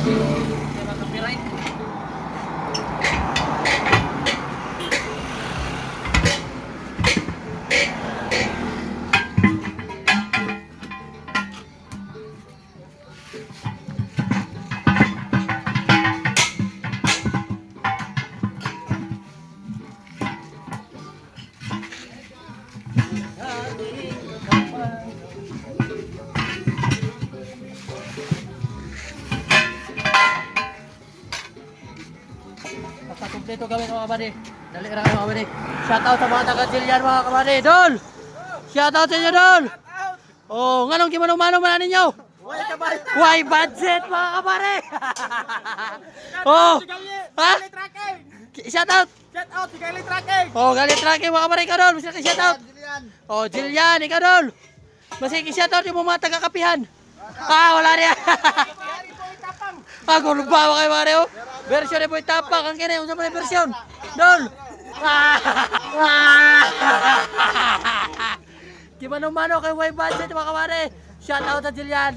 Hindi ba copyright? Basta kumpleto gawin mga kabady. Dali ka na kayo mga kabady. Shoutout sa mga taga-Jillian mga kabady. Dol! Shoutout sa inyo Dol! Oh, nganong kimanong-manong man ninyo? Why budget mga kabady? Oh! Ha? Shoutout! Shoutout si Galit Tracking. Oh, galit tracking mga kabady ka Dol. Basta ka shoutout. Oh, Jillian, ikaw Dol. Basta ka-shoutout yung mga taga-kapihan. Ah, wala niya. Ako lupa kayo mga reo. Version ni Boy Tapak ang kini unsa man version? Dol. Gimano mano kay Way Budget mga kamare. Shout out sa Jillian.